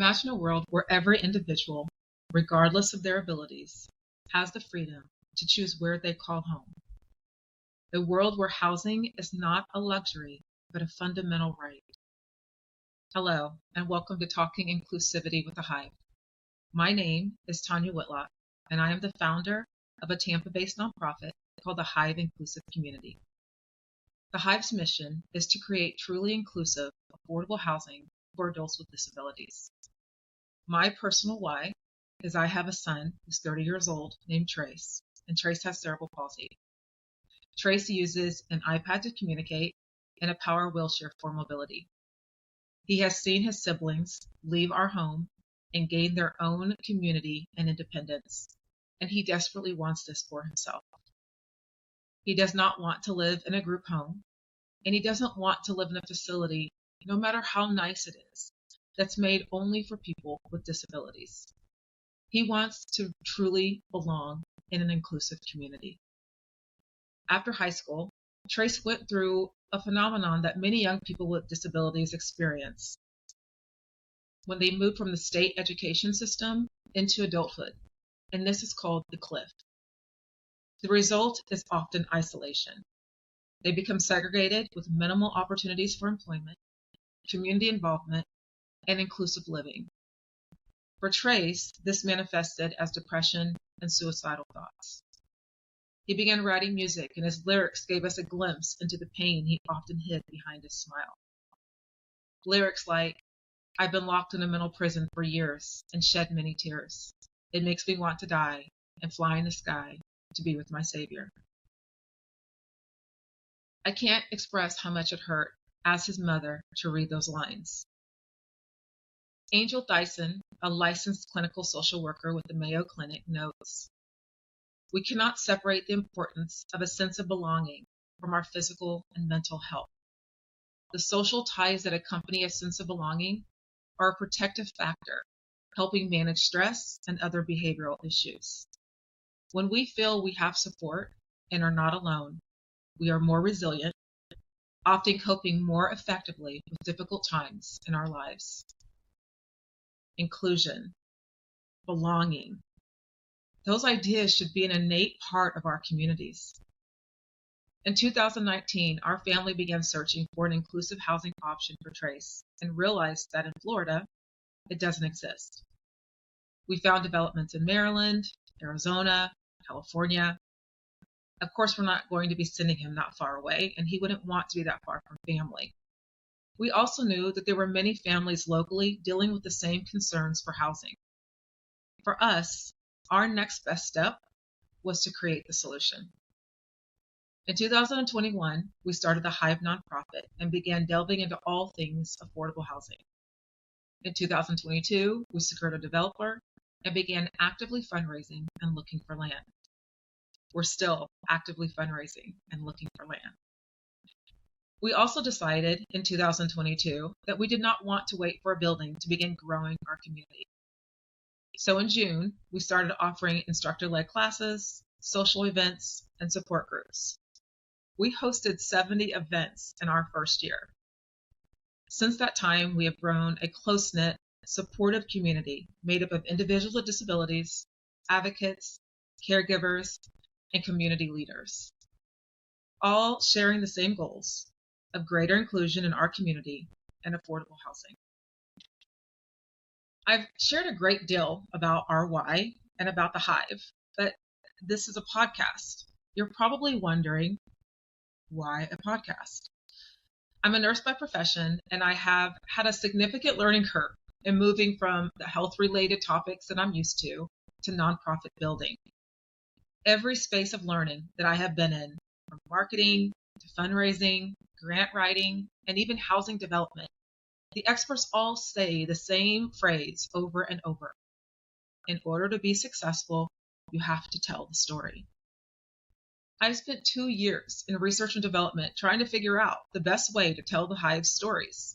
Imagine a world where every individual, regardless of their abilities, has the freedom to choose where they call home. A world where housing is not a luxury, but a fundamental right. Hello, and welcome to Talking Inclusivity with the Hive. My name is Tonya Whitlock, and I am the founder of a Tampa-based nonprofit called the Hive Inclusive Community. The Hive's mission is to create truly inclusive, affordable housing for adults with disabilities. My personal why is I have a son who's 30 years old named Trace, and Trace has cerebral palsy. Trace uses an iPad to communicate and a power wheelchair for mobility. He has seen his siblings leave our home and gain their own community and independence, and he desperately wants this for himself. He does not want to live in a group home, and he doesn't want to live in a facility, no matter how nice it is, that's made only for people with disabilities. He wants to truly belong in an inclusive community. After high school, Trace went through a phenomenon that many young people with disabilities experience when they move from the state education system into adulthood, and this is called the cliff. The result is often isolation. They become segregated with minimal opportunities for employment, community involvement, and inclusive living. For Trace, this manifested as depression and suicidal thoughts. He began writing music, and his lyrics gave us a glimpse into the pain he often hid behind his smile. Lyrics like, "I've been locked in a mental prison for years and shed many tears. It makes me want to die and fly in the sky to be with my Savior." I can't express how much it hurt as his mother to read those lines. Angel Dyson, a licensed clinical social worker with the Mayo Clinic, notes, "We cannot separate the importance of a sense of belonging from our physical and mental health. The social ties that accompany a sense of belonging are a protective factor, helping manage stress and other behavioral issues. When we feel we have support and are not alone, we are more resilient, often coping more effectively with difficult times in our lives." Inclusion, belonging. Those ideas should be an innate part of our communities. In 2019, our family began searching for an inclusive housing option for Trace and realized that in Florida, it doesn't exist. We found developments in Maryland, Arizona, California. Of course, we're not going to be sending him that far away, and he wouldn't want to be that far from family. We also knew that there were many families locally dealing with the same concerns for housing. For us, our next best step was to create the solution. In 2021, we started the Hive nonprofit and began delving into all things affordable housing. In 2022, we secured a developer and began actively fundraising and looking for land. We're still actively fundraising and looking for land. We also decided in 2022 that we did not want to wait for a building to begin growing our community. So in June, we started offering instructor-led classes, social events, and support groups. We hosted 70 events in our first year. Since that time, we have grown a close-knit, supportive community made up of individuals with disabilities, advocates, caregivers, and community leaders, all sharing the same goals of greater inclusion in our community and affordable housing. I've shared a great deal about our why and about the Hive, but this is a podcast. You're probably wondering, why a podcast? I'm a nurse by profession, and I have had a significant learning curve in moving from the health-related topics that I'm used to nonprofit building. Every space of learning that I have been in, from marketing to fundraising, grant writing, and even housing development, the experts all say the same phrase over and over. In order to be successful, you have to tell the story. I've spent 2 years in research and development trying to figure out the best way to tell the Hive's stories.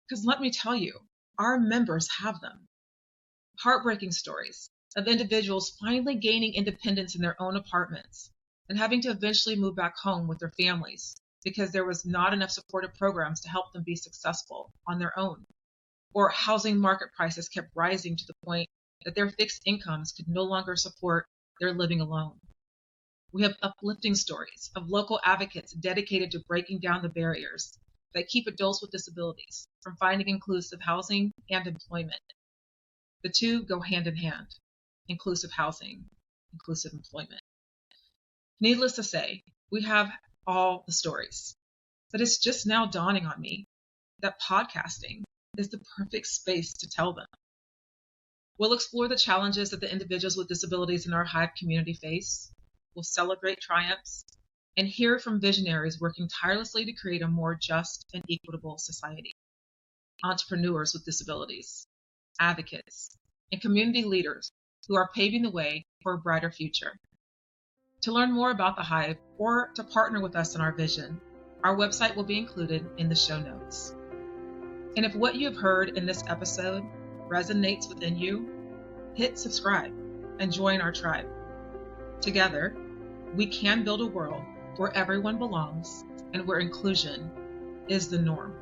Because let me tell you, our members have them. Heartbreaking stories of individuals finally gaining independence in their own apartments and having to eventually move back home with their families because there was not enough supportive programs to help them be successful on their own. or housing market prices kept rising to the point that their fixed incomes could no longer support their living alone. We have uplifting stories of local advocates dedicated to breaking down the barriers that keep adults with disabilities from finding inclusive housing and employment. The two go hand in hand: inclusive housing, inclusive employment. Needless to say, we have all the stories, but it's just now dawning on me that podcasting is the perfect space to tell them. We'll explore the challenges that the individuals with disabilities in our Hive community face. We'll celebrate triumphs and hear from visionaries working tirelessly to create a more just and equitable society. Entrepreneurs with disabilities, advocates, and community leaders who are paving the way for a brighter future. To learn more about the Hive or to partner with us in our vision, our website will be included in the show notes. And if what you have heard in this episode resonates within you, hit subscribe and join our tribe. Together, we can build a world where everyone belongs and where inclusion is the norm.